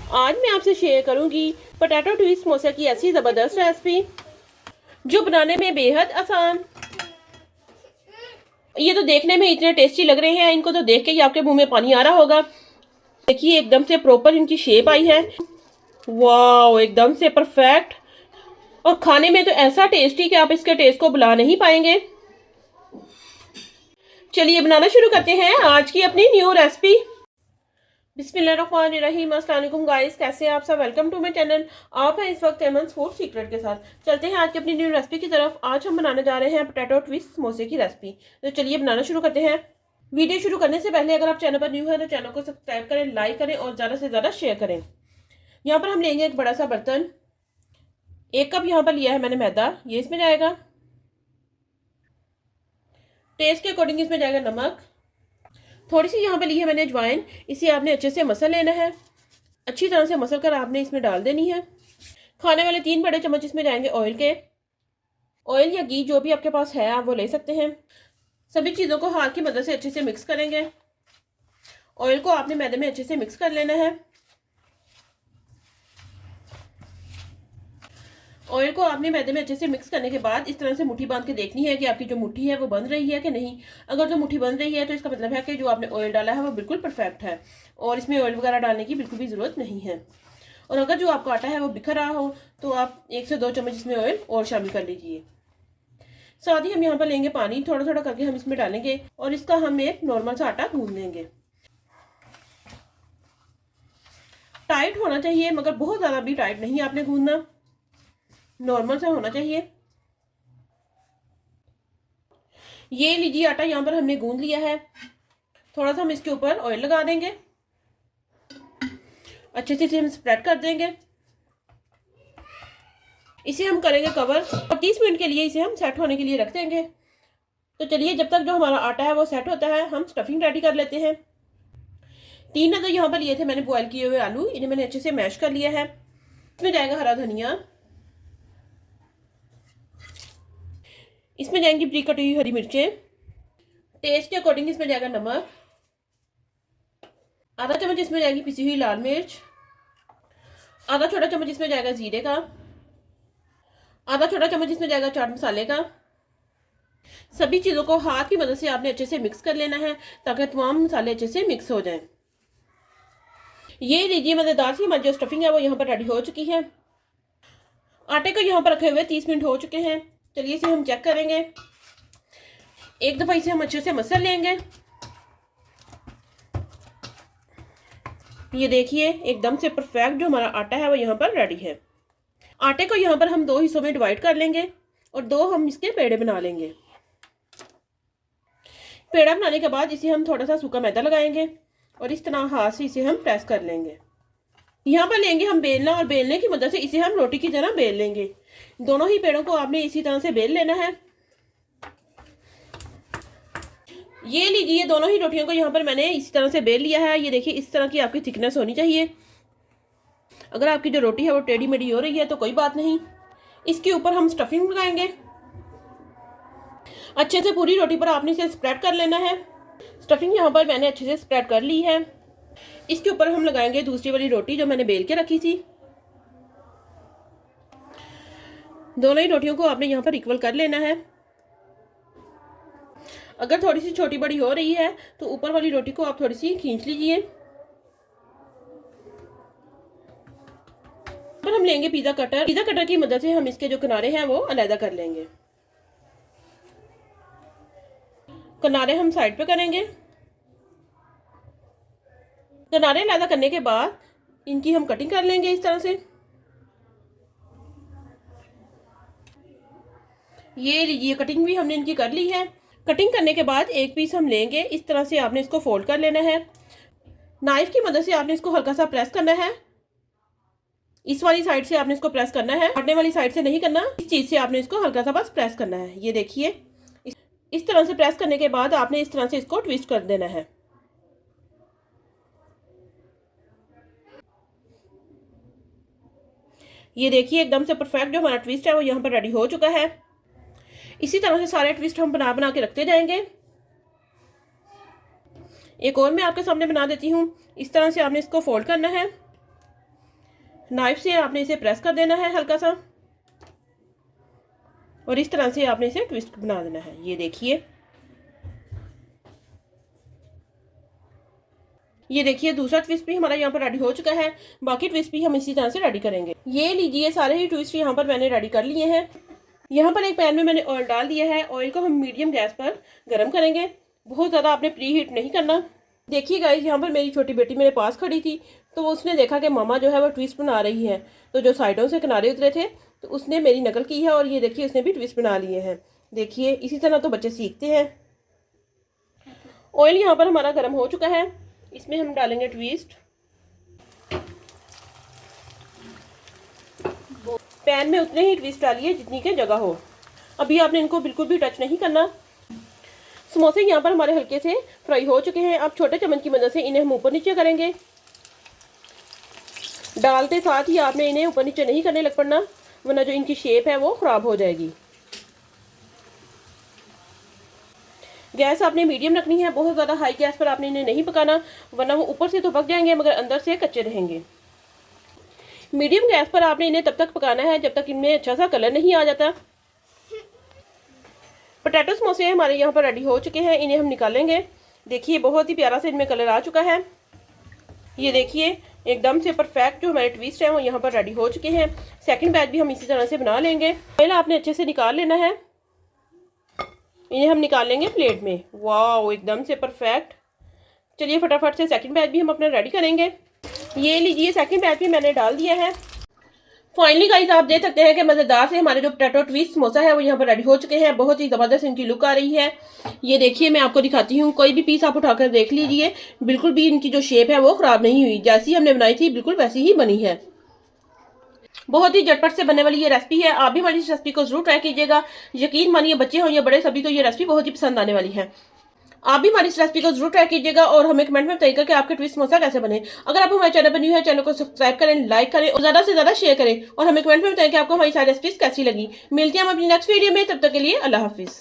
आज मैं आपसे शेयर करूंगी पोटैटो ट्विस्ट समोसा की ऐसी ज़बरदस्त रेसिपी जो बनाने में बेहद आसान। ये तो देखने में इतने टेस्टी लग रहे हैं, इनको तो देख के ही आपके मुंह में पानी आ रहा होगा। देखिए एकदम से प्रॉपर इनकी शेप आई है। वाह, एकदम से परफेक्ट और खाने में तो ऐसा टेस्टी कि आप इसके टेस्ट को भुला नहीं पाएंगे। चलिए बनाना शुरू करते हैं आज की अपनी न्यू रेसिपी। बिस्मिल्लाहिर्रहमानिर्रहीम। अस्सलाम वालेकुम गाइस, कैसे हैं आप सब। Welcome to my channel. आप हैं इस वक्त एमन्स फूड सीक्रेट के साथ। चलते हैं आज की अपनी न्यू रेसिपी की तरफ। आज हम बनाने जा रहे हैं पोटैटो ट्विस्ट समोसे की रेसिपी। तो चलिए बनाना शुरू करते हैं। वीडियो शुरू करने से पहले अगर आप चैनल पर न्यू है तो चैनल को सब्सक्राइब करें, लाइक करें और ज़्यादा से ज़्यादा शेयर करें। यहाँ पर हम लेंगे एक बड़ा सा बर्तन। 1 कप यहाँ पर लिया है मैंने मैदा, ये इसमें जाएगा। टेस्ट के अकॉर्डिंग इसमें जाएगा नमक। थोड़ी सी यहाँ पे ली है मैंने अजवाइन। इसे आपने अच्छे से मसल लेना है। अच्छी तरह से मसल कर आपने इसमें डाल देनी है। खाने वाले 3 बड़े चम्मच इसमें जाएंगे ऑयल के। ऑयल या घी जो भी आपके पास है आप वो ले सकते हैं। सभी चीज़ों को हाथ की मदद से अच्छे से मिक्स करेंगे। ऑयल को आपने मैदे में अच्छे से मिक्स कर लेना है। ऑयल को आपने मैदे में अच्छे से मिक्स करने के बाद इस तरह से मुट्ठी बांध के देखनी है कि आपकी जो मुट्ठी है वो बंध रही है कि नहीं। अगर जो मुट्ठी बंध रही है तो इसका मतलब है कि जो आपने ऑयल डाला है वो बिल्कुल परफेक्ट है और इसमें ऑयल वगैरह डालने की बिल्कुल भी ज़रूरत नहीं है। और अगर जो आपका आटा है वो बिखर रहा हो तो आप 1 से 2 चम्मच इसमें ऑयल और शामिल कर लीजिए। साथ ही हम यहाँ पर लेंगे पानी, थोड़ा थोड़ा करके हम इसमें डालेंगे और इसका हम एक नॉर्मल सा आटा गूंद लेंगे। टाइट होना चाहिए मगर बहुत ज़्यादा भी टाइट नहीं आपने गूंदना, नॉर्मल सा होना चाहिए। ये लीजिए आटा यहाँ पर हमने गूंद लिया है। थोड़ा सा हम इसके ऊपर ऑयल लगा देंगे, अच्छे से इसे हम स्प्रेड कर देंगे। इसे हम करेंगे कवर और 30 मिनट के लिए इसे हम सेट होने के लिए रख देंगे। तो चलिए जब तक जो हमारा आटा है वो सेट होता है हम स्टफिंग रेडी कर लेते हैं। 3 अदर यहाँ पर लिए थे मैंने बॉयल किए हुए आलू, इन्हें मैंने अच्छे से मैश कर लिया है। इसमें जाएगा हरा धनिया, इसमें जाएंगी बारीक कटी हुई हरी मिर्चें। टेस्ट के अकॉर्डिंग इसमें जाएगा नमक। आधा चम्मच इसमें जाएगी पिसी हुई लाल मिर्च। आधा छोटा चम्मच इसमें जाएगा जीरे का। आधा छोटा चम्मच इसमें जाएगा चाट मसाले का। सभी चीज़ों को हाथ की मदद से आपने अच्छे से मिक्स कर लेना है ताकि तमाम मसाले अच्छे से मिक्स हो जाएं। ये लीजिए मज़ेदार सी हमारी जो स्टफिंग है वो यहाँ पर रेडी हो चुकी है। आटे को यहाँ पर रखे हुए 30 मिनट हो चुके हैं। चलिए इसे हम चेक करेंगे। एक दफ़ा इसे हम अच्छे से मसल लेंगे। ये देखिए एकदम से परफेक्ट जो हमारा आटा है वो यहाँ पर रेडी है। आटे को यहाँ पर हम 2 हिस्सों में डिवाइड कर लेंगे और 2 हम इसके पेड़े बना लेंगे। पेड़ा बनाने के बाद इसे हम थोड़ा सा सूखा मैदा लगाएंगे और इस तरह हाथ से इसे हम प्रेस कर लेंगे। यहाँ पर लेंगे हम बेलना और बेलने की मदद से इसे हम रोटी की तरह बेल लेंगे। दोनों ही पेड़ों को आपने इसी तरह से बेल लेना है। ये लीजिए दोनों ही रोटियों को यहाँ पर मैंने इसी तरह से बेल लिया है। ये देखिए इस तरह की आपकी थिकनेस होनी चाहिए। अगर आपकी जो रोटी है वो टेढ़ी मेढ़ी हो रही है तो कोई बात नहीं। इसके ऊपर हम स्टफिंग लगाएंगे। अच्छे से पूरी रोटी पर आपने इसे स्प्रेड कर लेना है। स्टफिंग यहाँ पर मैंने अच्छे से स्प्रेड कर ली है। इसके ऊपर हम लगाएंगे दूसरी वाली रोटी जो मैंने बेल के रखी थी। दोनों ही रोटियों को आपने यहाँ पर इक्वल कर लेना है। अगर थोड़ी सी छोटी बड़ी हो रही है तो ऊपर वाली रोटी को आप थोड़ी सी खींच लीजिए। पर हम लेंगे पिज़्ज़ा कटर। पिज़्ज़ा कटर की मदद से हम इसके जो किनारे हैं वो अलग कर लेंगे। किनारे हम साइड पे करेंगे। किनारे अलग करने के बाद इनकी हम कटिंग कर लेंगे इस तरह से। ये लीजिए कटिंग भी हमने इनकी कर ली है। कटिंग करने के बाद एक पीस हम लेंगे, इस तरह से आपने इसको फोल्ड कर लेना है। नाइफ की मदद से आपने इसको हल्का सा प्रेस करना है। इस वाली साइड से आपने इसको प्रेस करना है, काटने वाली साइड से नहीं करना। इस चीज़ से आपने इसको हल्का सा बस प्रेस करना है। ये देखिए इस तरह से प्रेस करने के बाद आपने इस तरह से इसको ट्विस्ट कर देना है। ये देखिए एकदम से परफेक्ट जो हमारा ट्विस्ट है वो यहाँ पर रेडी हो चुका है। इसी तरह से सारे ट्विस्ट हम बना बना के रखते जाएंगे। एक और मैं आपके सामने बना देती हूँ। इस तरह से आपने इसको फोल्ड करना है। नाइफ से आपने इसे प्रेस कर देना है हल्का सा, और इस तरह से आपने इसे ट्विस्ट बना देना है। ये देखिए, ये देखिए दूसरा ट्विस्ट भी हमारा यहाँ पर रेडी हो चुका है। बाकी ट्विस्ट भी हम इसी तरह से रेडी करेंगे। ये लीजिए, सारे ही ट्विस्ट यहाँ पर मैंने रेडी कर लिए हैं। यहाँ पर एक पैन में मैंने ऑयल डाल दिया है। ऑयल को हम मीडियम गैस पर गर्म करेंगे, बहुत ज़्यादा आपने प्री हीट नहीं करना। देखिए गाइस, यहाँ पर मेरी छोटी बेटी मेरे पास खड़ी थी, तो वो उसने देखा कि मामा जो है वो ट्विस्ट बना रही है, तो जो साइडों से किनारे उतरे थे तो उसने मेरी नकल की है, और ये देखिए उसने भी ट्विस्ट बना लिए हैं। देखिए इसी तरह तो बच्चे सीखते हैं। ऑयल यहाँ पर हमारा गर्म हो चुका है, इसमें हम डालेंगे ट्विस्ट। पैन में उतने ही ट्विस्ट डालिए जितनी की जगह हो। अभी आपने इनको बिल्कुल भी टच नहीं करना। समोसे यहाँ पर हमारे हल्के से फ्राई हो चुके हैं। अब छोटे चम्मच की मदद से इन्हें हम ऊपर नीचे करेंगे। डालते साथ ही आपने इन्हें ऊपर नीचे नहीं करने लग पड़ना, वरना जो इनकी शेप है वो खराब हो जाएगी। गैस आपने मीडियम रखनी है, बहुत ज़्यादा हाई गैस पर आपने इन्हें नहीं पकाना, वरना वो ऊपर से तो पक जाएंगे मगर अंदर से कच्चे रहेंगे। मीडियम गैस पर आपने इन्हें तब तक पकाना है जब तक इनमें अच्छा सा कलर नहीं आ जाता। पोटैटो समोसे हमारे यहाँ पर रेडी हो चुके हैं, इन्हें हम निकालेंगे। देखिए बहुत ही प्यारा से इनमें कलर आ चुका है। ये देखिए एकदम से परफेक्ट जो हमारे ट्विस्ट हैं वो यहाँ पर रेडी हो चुके हैं। सेकंड बैच भी हम इसी तरह से बना लेंगे। पहले आपने अच्छे से निकाल लेना है। इन्हें हम निकाल लेंगे प्लेट में। वाह, एकदम से परफेक्ट। चलिए फटाफट से सेकंड बैच भी हम अपना रेडी करेंगे। ये लीजिए, सेकंड बैच भी मैंने डाल दिया है। फाइनली गाइस आप देख सकते हैं कि मज़ेदार से हमारे जो पोटैटो ट्विस्ट समोसा है वो यहाँ पर रेडी हो चुके हैं। बहुत ही ज़बरदस्त इनकी लुक आ रही है। ये देखिए, मैं आपको दिखाती हूँ। कोई भी पीस आप उठाकर देख लीजिए, बिल्कुल भी इनकी जो शेप है वो ख़राब नहीं हुई। जैसी हमने बनाई थी बिल्कुल वैसी ही बनी है। बहुत ही झटपट से बनने वाली ये रेसिपी है। आप भी हमारी इस रेसिपी को जरूर ट्राई कीजिएगा। यकीन मानिए, बच्चे हो या बड़े, सभी को ये रेसिपी बहुत ही पसंद आने वाली है। आप भी हमारी इस रेसिपी को जरूर ट्राई कीजिएगा और हमें कमेंट में बताइएगा कि आपके ट्विस्ट समोसा कैसे बने। अगर आप हमारे चैनल पर न्यू है, चैनल को सब्सक्राइब करें, लाइक करें और ज़्यादा से ज़्यादा शेयर करें, और हमें कमेंट में बताएं कि आपको हमारी सारी रेसिपीज कैसी लगी। मिलते हैं हम अपनी नेक्स्ट वीडियो में, तब तक के लिए अल्लाह हाफिज़।